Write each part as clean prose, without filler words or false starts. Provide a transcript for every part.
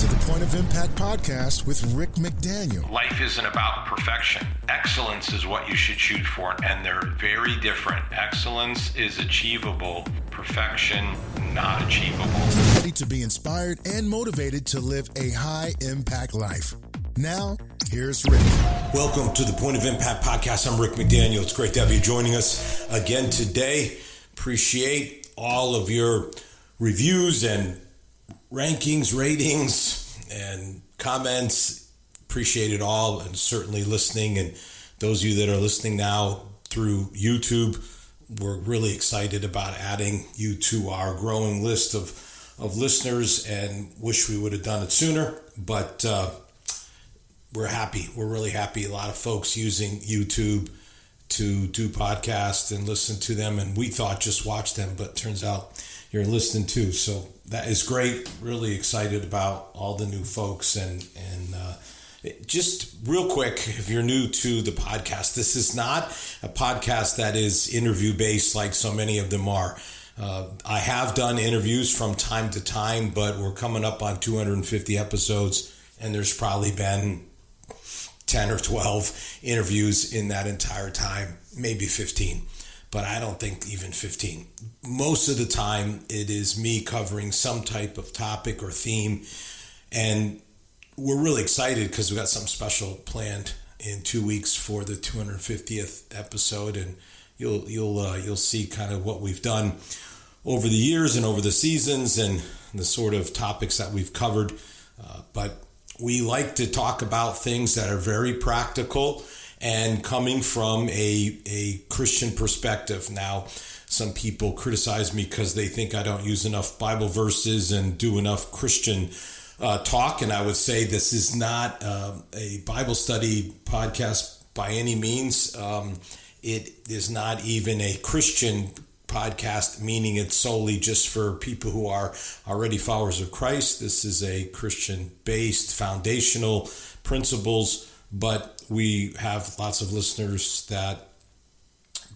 to the Point of Impact podcast with Rick McDaniel. Life isn't about perfection. Excellence is what you should shoot for, and they're very different. Excellence is achievable. Perfection, not achievable. Ready to be inspired and motivated to live a high-impact life. Now, here's Rick. Welcome to the Point of Impact podcast. I'm Rick McDaniel. It's great to have you joining us again today. Appreciate all of your reviews and rankings, ratings, and comments. Appreciate it all, and certainly listening. And those of you that are listening now through YouTube, we're really excited about adding you to our growing list of listeners, and wish we would have done it sooner. But we're happy. We're really happy. A lot of folks using YouTube to do podcasts and listen to them, and we thought just watch them, but turns out you're listening too. So that is great. Really excited about all the new folks. And just real quick, if you're new to the podcast, this is not a podcast that is interview based like so many of them are. I have done interviews from time to time, but we're coming up on 250 episodes, and there's probably been 10 or 12 interviews in that entire time, maybe 15. But I don't think even 15. Most of the time, it is me covering some type of topic or theme. And we're really excited because we got something special planned in 2 weeks for the 250th episode. And you'll see kind of what we've done over the years and over the seasons and the sort of topics that we've covered. But we like to talk about things that are very practical and coming from a Christian perspective. Now, some people criticize me because they think I don't use enough Bible verses and do enough Christian talk. And I would say this is not a Bible study podcast by any means. It is not even a Christian podcast, meaning it's solely just for people who are already followers of Christ. This is a Christian-based foundational principles, but we have lots of listeners that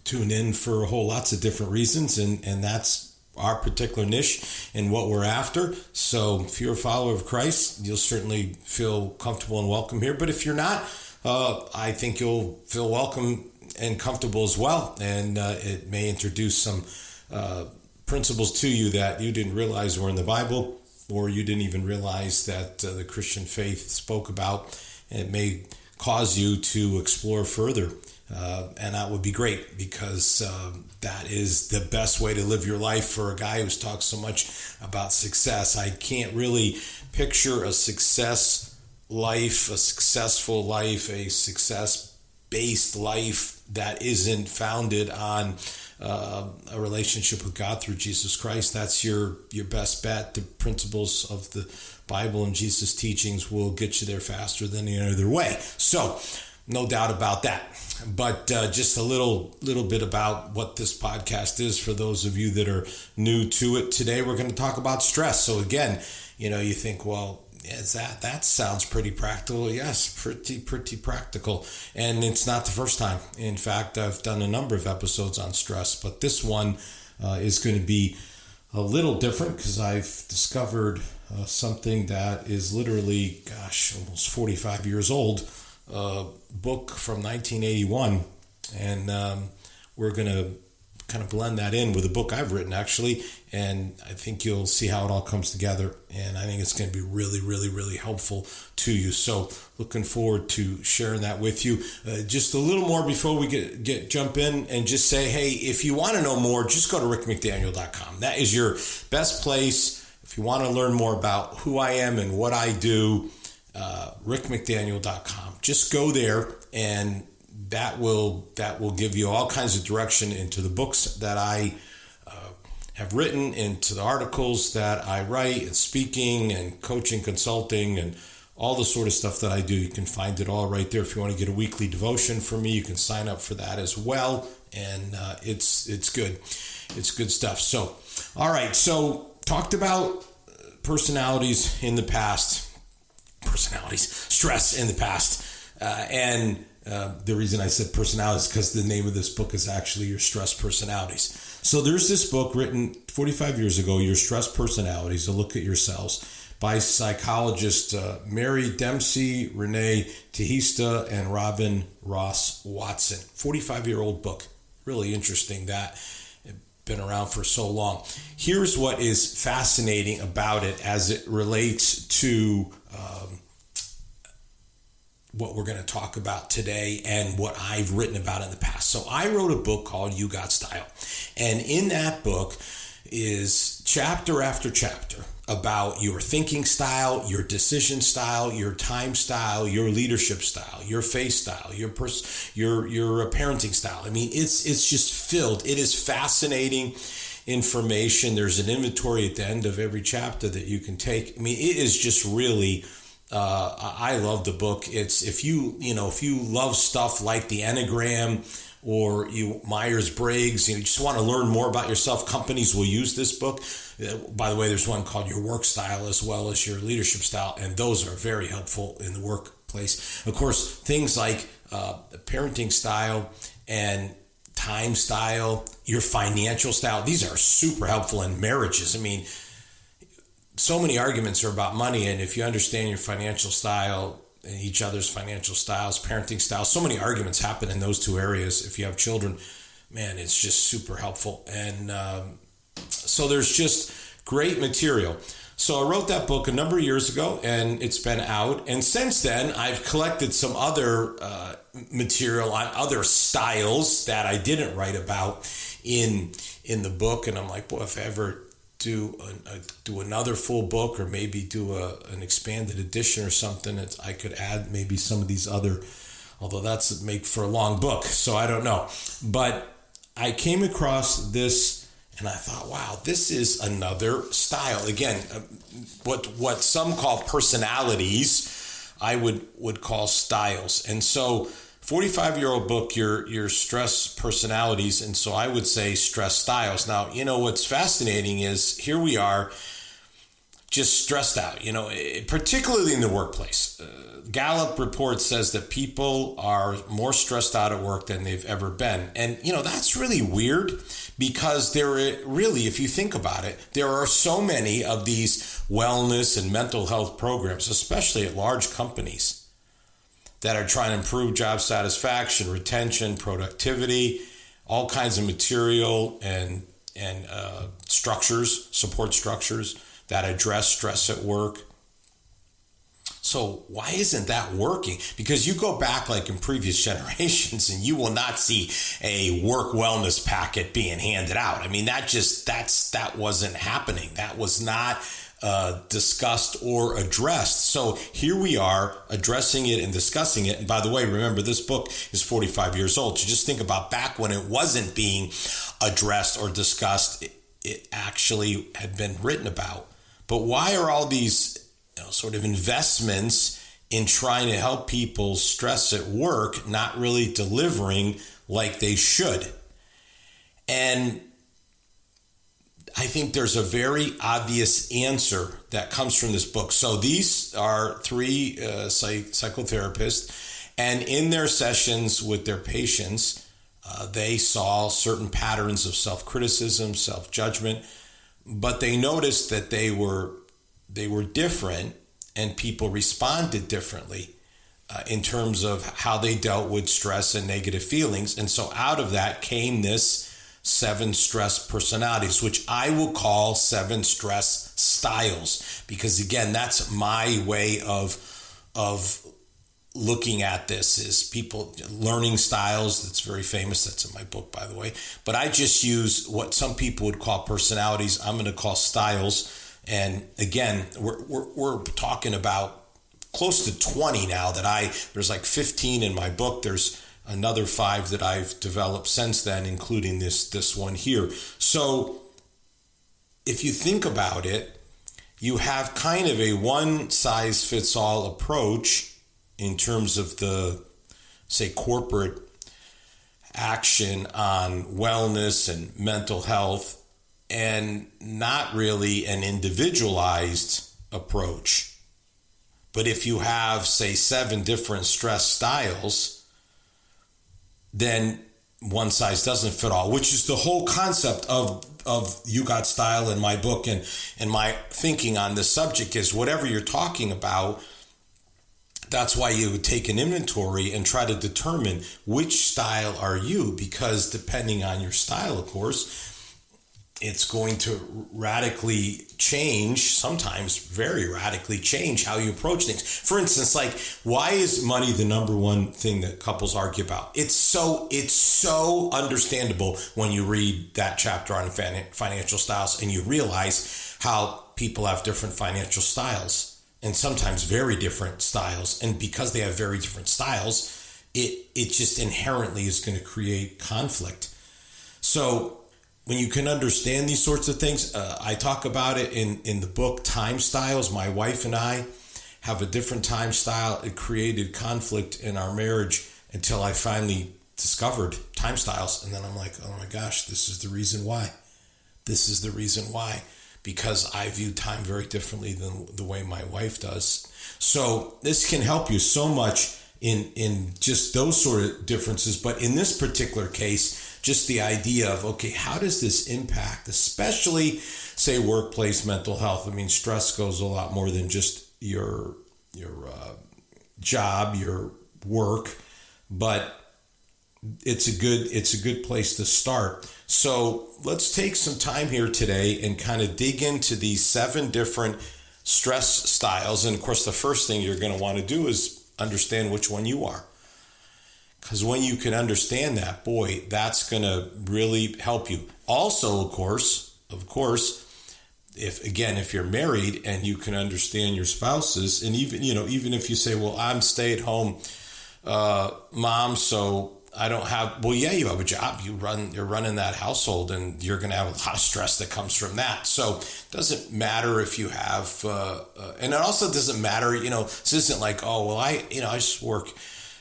tune in for lots of different reasons, and that's our particular niche and what we're after. So if you're a follower of Christ, you'll certainly feel comfortable and welcome here. But if you're not, I think you'll feel welcome and comfortable as well. And it may introduce some principles to you that you didn't realize were in the Bible, or you didn't even realize that the Christian faith spoke about. And it may cause you to explore further. And that would be great, because that is the best way to live your life for a guy who's talked so much about success. I can't really picture a success life, a successful life, a success-based life that isn't founded on a relationship with God through Jesus Christ. That's your best bet. The principles of the Bible and Jesus' teachings will get you there faster than any other way. So, no doubt about that. But just a little bit about what this podcast is for those of you that are new to it. Today we're going to talk about stress. So again, you think, well, is that sounds pretty practical? Yes, pretty practical. And it's not the first time. In fact, I've done a number of episodes on stress, but this one is going to be a little different because I've discovered something that is literally, almost 45 years old. Book from 1981, and we're going to kind of blend that in with a book I've written, actually, and I think you'll see how it all comes together, and I think it's going to be really, really, really helpful to you. So looking forward to sharing that with you. Just a little more before we jump in, and just say, hey, if you want to know more, just go to rickmcdaniel.com. That is your best place. If you want to learn more about who I am and what I do, rickmcdaniel.com. Just go there, and that will give you all kinds of direction into the books that I have written, into the articles that I write, and speaking and coaching, consulting, and all the sort of stuff that I do. You can find it all right there. If you want to get a weekly devotion from me, you can sign up for that as well, and it's good. It's good stuff. So, all right. So, talked about personalities in the past. Stress in the past. And the reason I said personalities is because the name of this book is actually Your Stress Personalities. So there's this book written 45 years ago, Your Stress Personalities, a look at yourselves, by psychologists Mary Dempsey, Renee Tehista, and Robin Ross Watson. 45-year-old book. Really interesting that it's been around for so long. Here's what is fascinating about it as it relates to what we're going to talk about today and what I've written about in the past. So I wrote a book called You Got Style. And in that book is chapter after chapter about your thinking style, your decision style, your time style, your leadership style, your face style, your parenting style. I mean, it's just filled. It is fascinating information. There's an inventory at the end of every chapter that you can take. I mean, it is just really I love the book. It's if you love stuff like the Enneagram or Myers-Briggs, you just want to learn more about yourself, companies will use this book. By the way, there's one called Your Work Style as well as Your Leadership Style, and those are very helpful in the workplace. Of course, things like parenting style and time style, your financial style, these are super helpful in marriages. I mean, so many arguments are about money, and if you understand your financial style and each other's financial styles, parenting styles, so many arguments happen in those two areas. If you have children, man, it's just super helpful. And so there's just great material. So I wrote that book a number of years ago, and it's been out. And since then, I've collected some other material on other styles that I didn't write about in the book. And I'm like, boy, if I ever do another full book, or maybe do an expanded edition or something, I could add maybe some of these other, although that's make for a long book, so I don't know. But I came across this and I thought, wow, this is another style. Again, what some call personalities, I would call styles. And so 45-year-old book, your stress personalities, and so I would say stress styles. Now, what's fascinating is here we are just stressed out, particularly in the workplace. Gallup report says that people are more stressed out at work than they've ever been. And, that's really weird because if you think about it, there are so many of these wellness and mental health programs, especially at large companies, that are trying to improve job satisfaction, retention, productivity, all kinds of material and support structures that address stress at work. So why isn't that working? Because you go back like in previous generations and you will not see a work wellness packet being handed out. I mean, that wasn't happening. That was not discussed or addressed. So here we are addressing it and discussing it. And by the way, remember, this book is 45 years old. So just think about back when it wasn't being addressed or discussed, it actually had been written about. But why are all these sort of investments in trying to help people stress at work not really delivering like they should? And I think there's a very obvious answer that comes from this book. So these are three psychotherapists, and in their sessions with their patients, they saw certain patterns of self-criticism, self-judgment, but they noticed that they were different, and people responded differently in terms of how they dealt with stress and negative feelings. And so out of that came this 7 stress personalities, which I will call 7 stress styles, because again, that's my way of looking at this, is people learning styles. That's very famous. That's in my book, by the way. But I just use what some people would call personalities. I'm going to call styles. And again, we're talking about close to 20 now there's like 15 in my book. There's another 5 that I've developed since then, including this one here. So if you think about it, you have kind of a one-size-fits-all approach in terms of the, say, corporate action on wellness and mental health, and not really an individualized approach. But if you have, say, 7 different stress styles, then one size doesn't fit all, which is the whole concept of You Got Style in my book, and my thinking on this subject is whatever you're talking about, that's why you would take an inventory and try to determine which style are you, because depending on your style, of course, it's going to radically change, sometimes very radically change how you approach things. For instance, like, why is money the number one thing that couples argue about? It's so understandable when you read that chapter on financial styles and you realize how people have different financial styles, and sometimes very different styles. And because they have very different styles, it just inherently is going to create conflict. So when you can understand these sorts of things, I talk about it in the book, Time Styles. My wife and I have a different time style. It created conflict in our marriage until I finally discovered time styles. And then I'm like, oh my gosh, this is the reason why. This is the reason why. Because I view time very differently than the way my wife does. So this can help you so much in just those sort of differences. But in this particular case, just the idea of, okay, how does this impact, especially, say, workplace mental health? I mean, stress goes a lot more than just your job, your work, but it's a good place to start. So let's take some time here today and kind of dig into these 7 different stress styles. And of course, the first thing you're going to want to do is understand which one you are. Because when you can understand that, boy, that's going to really help you. Also, of course, if you're married and you can understand your spouses, and even if you say, well, I'm stay-at-home mom, so I don't have, well, yeah, you have a job. You're running that household, and you're going to have a lot of stress that comes from that. So it doesn't matter if you have, and it also doesn't matter, this isn't like, oh, well, I just work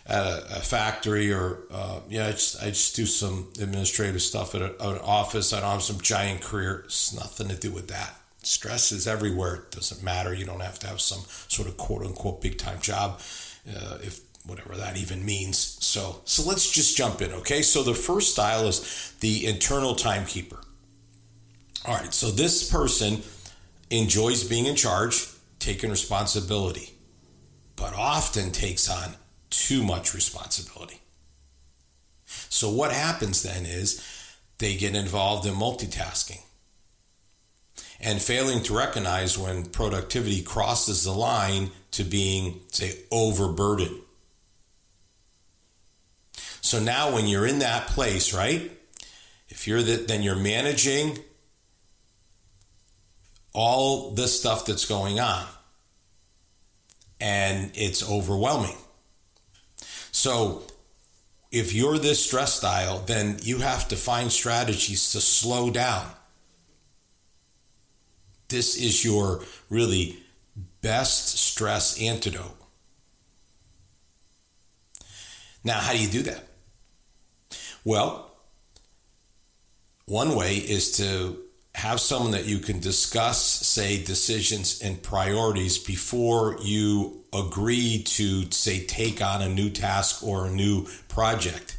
at a factory, or I just do some administrative stuff at an office. I don't have some giant career. It's nothing to do with that. Stress is everywhere. It doesn't matter. You don't have to have some sort of quote unquote big time job, if whatever that even means. So let's just jump in. Okay. So the first style is the internal timekeeper. All right. So this person enjoys being in charge, taking responsibility, but often takes on too much responsibility. So what happens then is they get involved in multitasking and failing to recognize when productivity crosses the line to being, say, overburdened. So now when you're in that place, right, if you're then you're managing all this stuff that's going on, and it's overwhelming. So if you're this stress style, then you have to find strategies to slow down. This is your really best stress antidote. Now, how do you do that? Well, one way is to have someone that you can discuss, say, decisions and priorities before you agree to, say, take on a new task or a new project,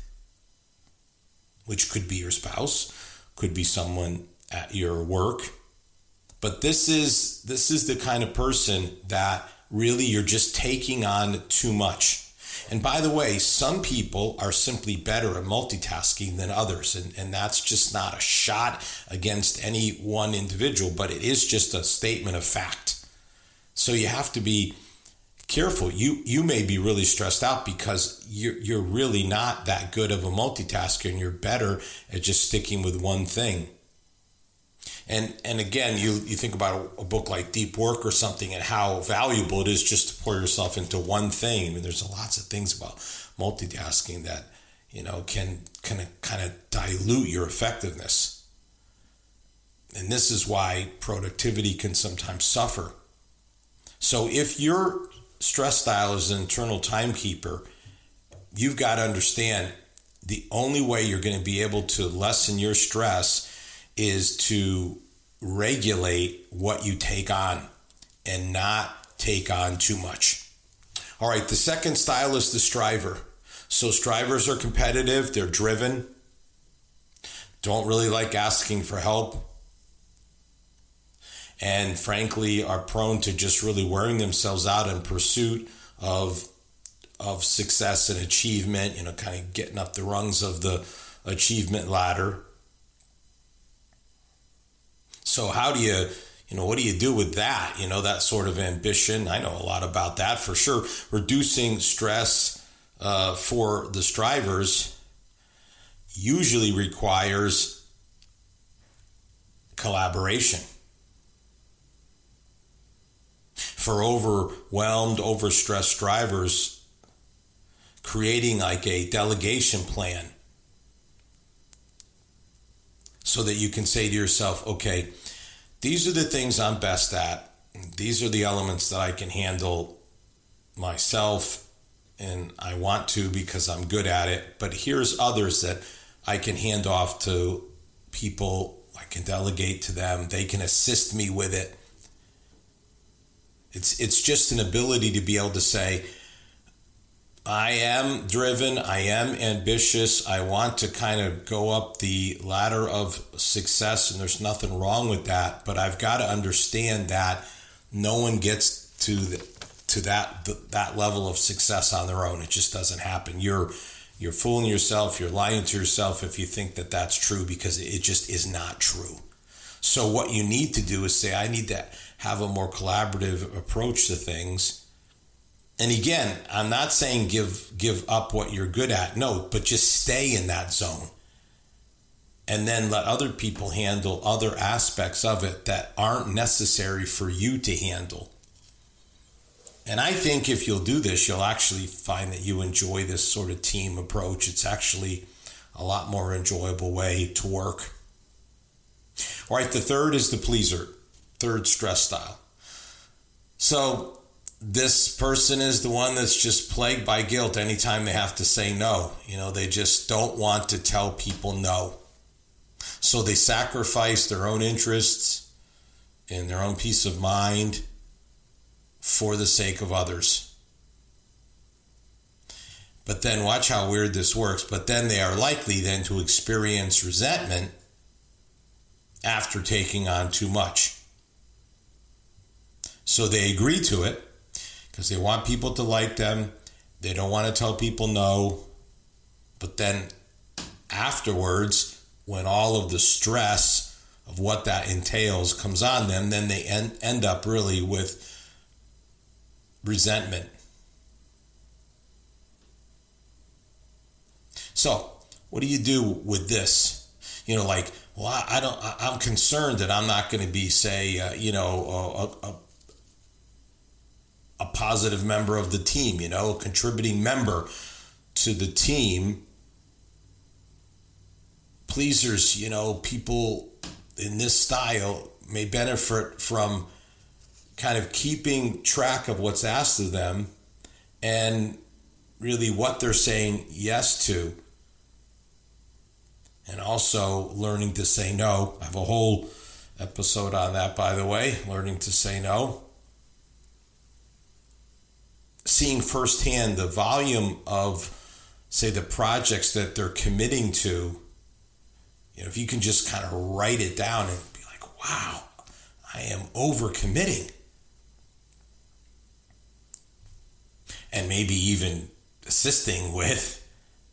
which could be your spouse, could be someone at your work. But this is the kind of person that really you're just taking on too much. And by the way, some people are simply better at multitasking than others. And that's just not a shot against any one individual, but it is just a statement of fact. So you have to be careful. You may be really stressed out because you're really not that good of a multitasker, and you're better at just sticking with one thing. And again, you think about a book like Deep Work or something, and how valuable it is just to pour yourself into one thing. I mean, there's lots of things about multitasking that, can kind of dilute your effectiveness. And this is why productivity can sometimes suffer. So if your stress style is an internal timekeeper, you've got to understand the only way you're going to be able to lessen your stress is to regulate what you take on and not take on too much. All right, the second style is the striver. So strivers are competitive, they're driven, don't really like asking for help, and frankly are prone to just really wearing themselves out in pursuit of success and achievement, kind of getting up the rungs of the achievement ladder. So how do you, what do you do with that? That sort of ambition. I know a lot about that for sure. Reducing stress for the strivers usually requires collaboration. For overwhelmed, overstressed drivers, creating like a delegation plan so that you can say to yourself, okay, these are the things I'm best at. These are the elements that I can handle myself, and I want to because I'm good at it. But here's others that I can hand off to people. I can delegate to them. They can assist me with it. It's just an ability to be able to say, I am driven, I am ambitious, I want to kind of go up the ladder of success, and there's nothing wrong with that, but I've got to understand that no one gets to that level of success on their own. It just doesn't happen. You're fooling yourself, you're lying to yourself if you think that that's true, because it just is not true. So what you need to do is say, I need to have a more collaborative approach to things. And again, I'm not saying give up what you're good at. No, but just stay in that zone. And then let other people handle other aspects of it that aren't necessary for you to handle. And I think if you'll do this, you'll actually find that you enjoy this sort of team approach. It's actually a lot more enjoyable way to work. All right, the third is the pleaser, third stress style. So this person is the one that's just plagued by guilt anytime they have to say no. They just don't want to tell people no. So they sacrifice their own interests and their own peace of mind for the sake of others. But then watch how weird this works. But then they are likely then to experience resentment after taking on too much. So they agree to it because they want people to like them. They don't want to tell people no. But then afterwards, when all of the stress of what that entails comes on them, then they end up really with resentment. So what do you do with this? I'm concerned that I'm not going to be, say, a positive member of the team, a contributing member to the team. Pleasers, people in this style may benefit from kind of keeping track of what's asked of them and really what they're saying yes to. And also learning to say no. I have a whole episode on that, by the way, learning to say no. Seeing firsthand the volume of, say, the projects that they're committing to. If you can just kind of write it down and be like, wow, I am overcommitting. And maybe even assisting with,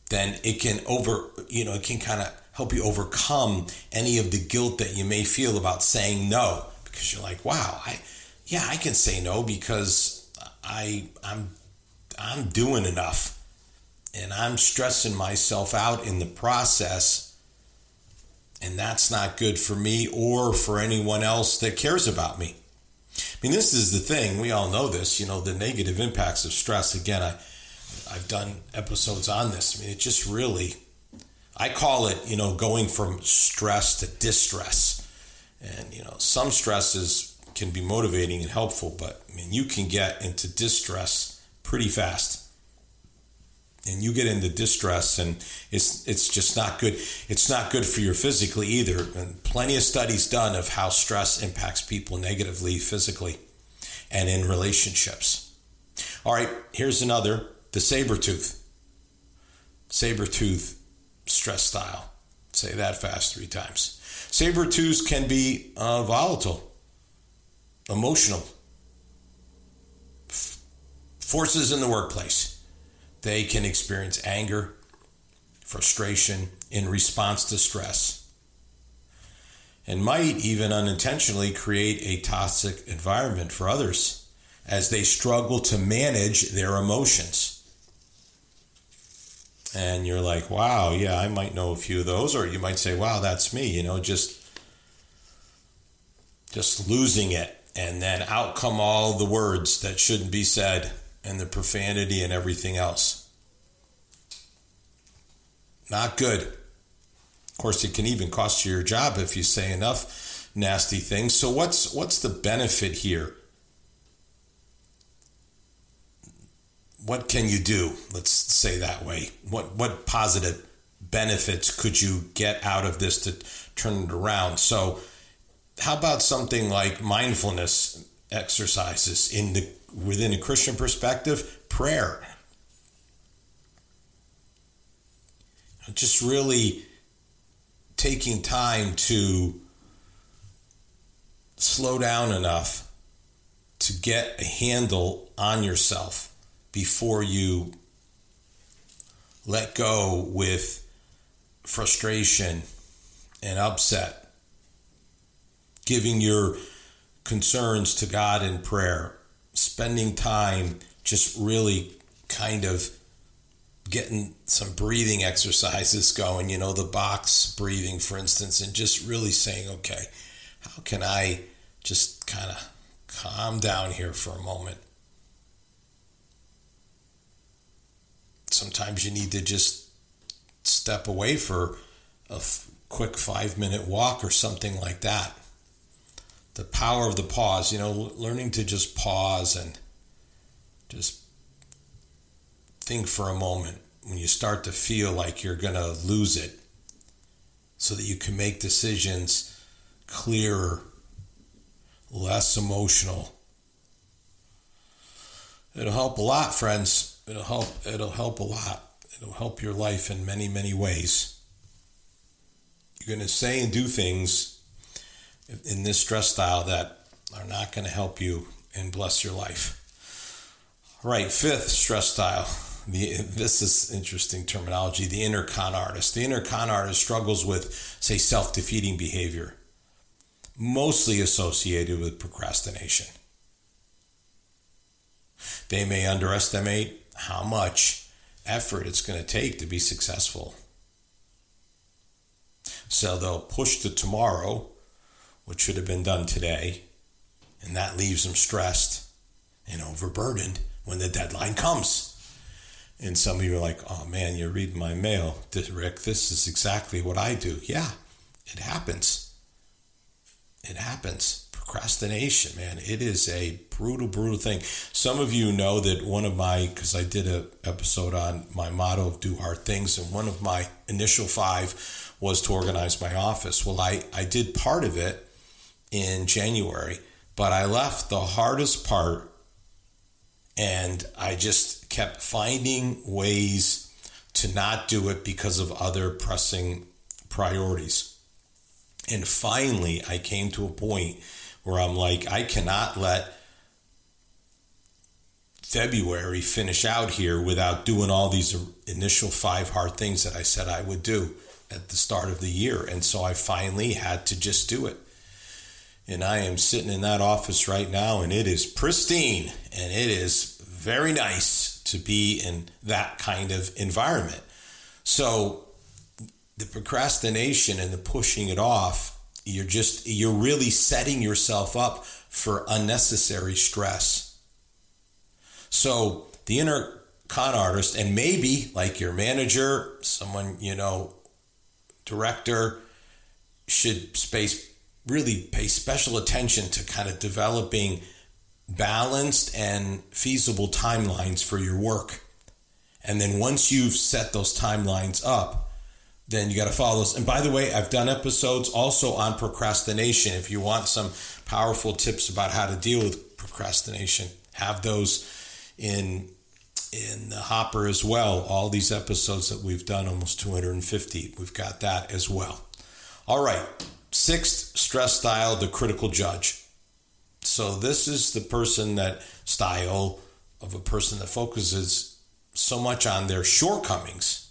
then it can it can kind of help you overcome any of the guilt that you may feel about saying no, because you're like, wow, I can say no because I'm doing enough, and I'm stressing myself out in the process, and that's not good for me or for anyone else that cares about me. I mean, this is the thing. We all know this, the negative impacts of stress. Again, I've done episodes on this. I mean, it just really, I call it, going from stress to distress. And, some stresses can be motivating and helpful, but I mean, you can get into distress pretty fast. And you get into distress and it's just not good. It's not good for you physically either. And plenty of studies done of how stress impacts people negatively physically and in relationships. All right, here's another. The saber tooth stress style. Say that fast 3 times. Saber-tooths can be volatile, emotional. Forces in the workplace. They can experience anger, frustration in response to stress, and might even unintentionally create a toxic environment for others as they struggle to manage their emotions. And you're like, wow, yeah, I might know a few of those. Or you might say, wow, that's me, just losing it. And then out come all the words that shouldn't be said and the profanity and everything else. Not good. Of course, it can even cost you your job if you say enough nasty things. So what's the benefit here? What can you do? Let's say that way. What positive benefits could you get out of this to turn it around? So how about something like mindfulness exercises within a Christian perspective? Prayer. Just really taking time to slow down enough to get a handle on yourself before you let go with frustration and upset. Giving your concerns to God in prayer. Spending time just really kind of getting some breathing exercises going, the box breathing, for instance, and just really saying, okay, how can I just kind of calm down here for a moment? Sometimes you need to just step away for a quick 5-minute walk or something like that. The power of the pause, learning to just pause and just think for a moment when you start to feel like you're going to lose it, so that you can make decisions clearer, less emotional. It'll help a lot, friends. It'll help a lot. It'll help your life in many, many ways. You're going to say and do things in this stress style that are not going to help you and bless your life. All right, 5th stress style. This is interesting terminology. The inner con artist. The inner con artist struggles with, say, self-defeating behavior, mostly associated with procrastination. They may underestimate how much effort it's going to take to be successful. So they'll push to tomorrow what should have been done today, and that leaves them stressed and overburdened when the deadline comes. And some of you are like, oh man, you're reading my mail, Rick. This is exactly what I do. Yeah, it happens. It happens. Procrastination, man, it is a brutal thing. Some of you know that because I did an episode on my motto of do hard things, and one of my initial 5 was to organize my office. Well, I did part of it in January, but I left the hardest part, and I just kept finding ways to not do it because of other pressing priorities. And finally, I came to a point where I'm like, I cannot let February finish out here without doing all these initial 5 hard things that I said I would do at the start of the year. And so I finally had to just do it. And I am sitting in that office right now, and it is pristine, and it is very nice to be in that kind of environment. So the procrastination and the pushing it off, you're really setting yourself up for unnecessary stress. So the inner con artist, and maybe like your manager, someone, director, should really pay special attention to kind of developing balanced and feasible timelines for your work. And then once you've set those timelines up, then you got to follow those. And by the way, I've done episodes also on procrastination. If you want some powerful tips about how to deal with procrastination, have those in in the hopper as well. All these episodes that we've done, almost 250, we've got that as well. All right, sixth stress style, the critical judge. So this is the style of a person that focuses so much on their shortcomings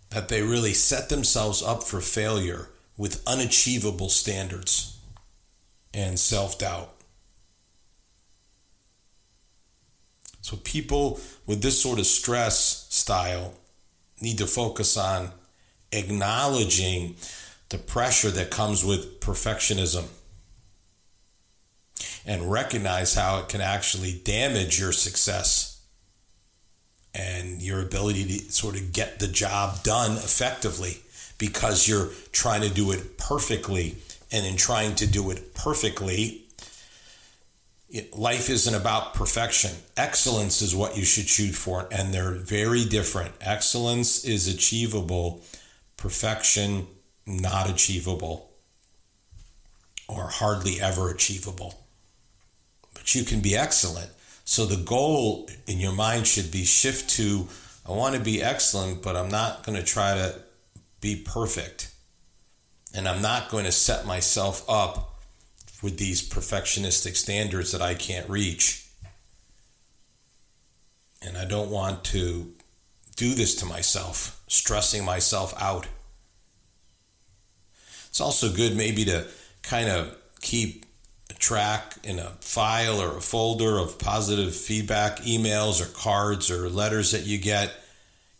that they really set themselves up for failure with unachievable standards and self-doubt. So people with this sort of stress style need to focus on acknowledging the pressure that comes with perfectionism and recognize how it can actually damage your success and your ability to sort of get the job done effectively because you're trying to do it perfectly. And in trying to do it perfectly, life isn't about perfection. Excellence is what you should shoot for, and they're very different. Excellence is achievable, perfection not achievable, or hardly ever achievable. But you can be excellent. So the goal in your mind should be shift to, I want to be excellent, but I'm not going to try to be perfect. And I'm not going to set myself up with these perfectionistic standards that I can't reach. And I don't want to do this to myself, stressing myself out. It's also good maybe to kind of keep a track in a file or a folder of positive feedback, emails or cards or letters that you get,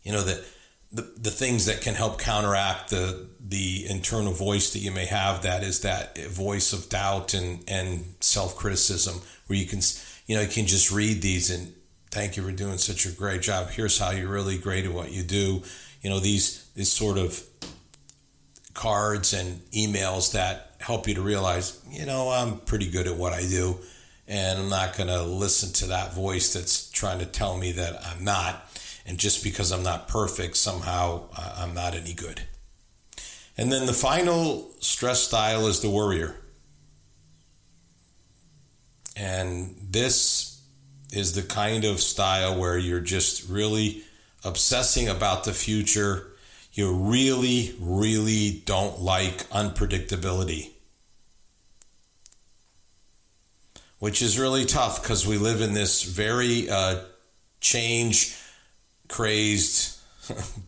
that the things that can help counteract the internal voice that you may have, that is that voice of doubt and self-criticism, where you can just read these and thank you for doing such a great job. Here's how you're really great at what you do. These sort of cards and emails that help you to realize, I'm pretty good at what I do, and I'm not going to listen to that voice that's trying to tell me that I'm not. And just because I'm not perfect, somehow I'm not any good. And then the final stress style is the worrier. And this is the kind of style where you're just really obsessing about the future. You really, really don't like unpredictability, which is really tough because we live in this very change-crazed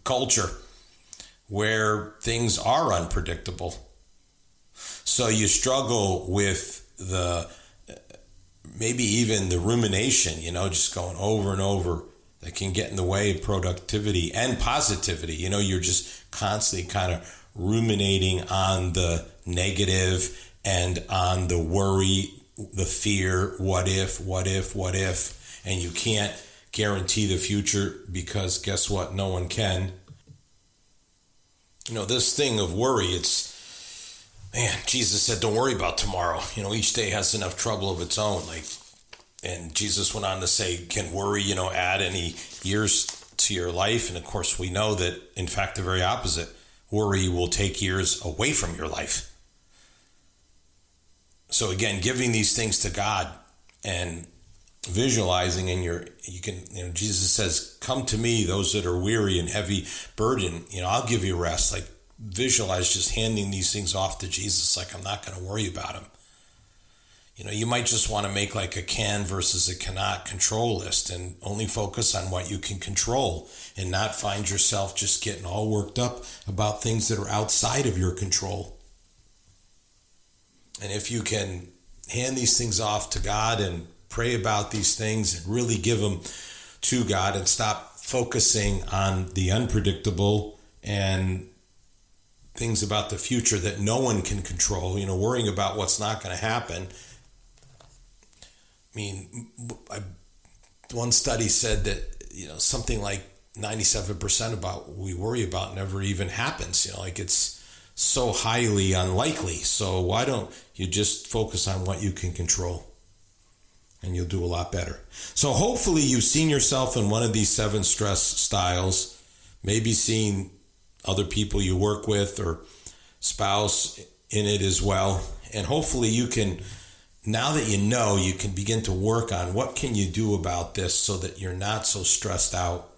culture where things are unpredictable. So you struggle with maybe even the rumination, just going over and over, that can get in the way of productivity and positivity. You're just constantly kind of ruminating on the negative and on the worry, the fear, what if, and you can't guarantee the future because guess what? No one can. This thing of worry, Jesus said, don't worry about tomorrow. Each day has enough trouble of its own. And Jesus went on to say, can worry, add any years to your life? And of course, we know that, in fact, the very opposite. Worry will take years away from your life. So again, giving these things to God and visualizing Jesus says, come to me, those that are weary and heavy burden, I'll give you rest. Visualize just handing these things off to Jesus. I'm not going to worry about them. You might just want to make a can versus a cannot control list and only focus on what you can control and not find yourself just getting all worked up about things that are outside of your control. And if you can hand these things off to God and pray about these things and really give them to God and stop focusing on the unpredictable and things about the future that no one can control, worrying about what's not going to happen. One study said that, something like 97% about what we worry about never even happens. It's so highly unlikely. So why don't you just focus on what you can control? And you'll do a lot better. So hopefully you've seen yourself in one of these 7 stress styles, maybe seen other people you work with or spouse in it as well. And hopefully you can now that you know, you can begin to work on what can you do about this so that you're not so stressed out.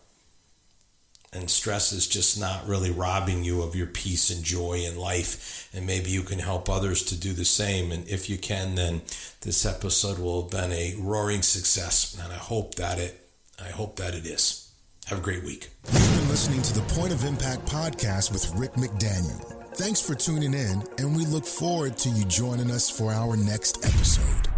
And stress is just not really robbing you of your peace and joy in life. And maybe you can help others to do the same. And if you can, then this episode will have been a roaring success. And I hope that it is. Have a great week. You've been listening to the Point of Impact podcast with Rick McDaniel. Thanks for tuning in, and we look forward to you joining us for our next episode.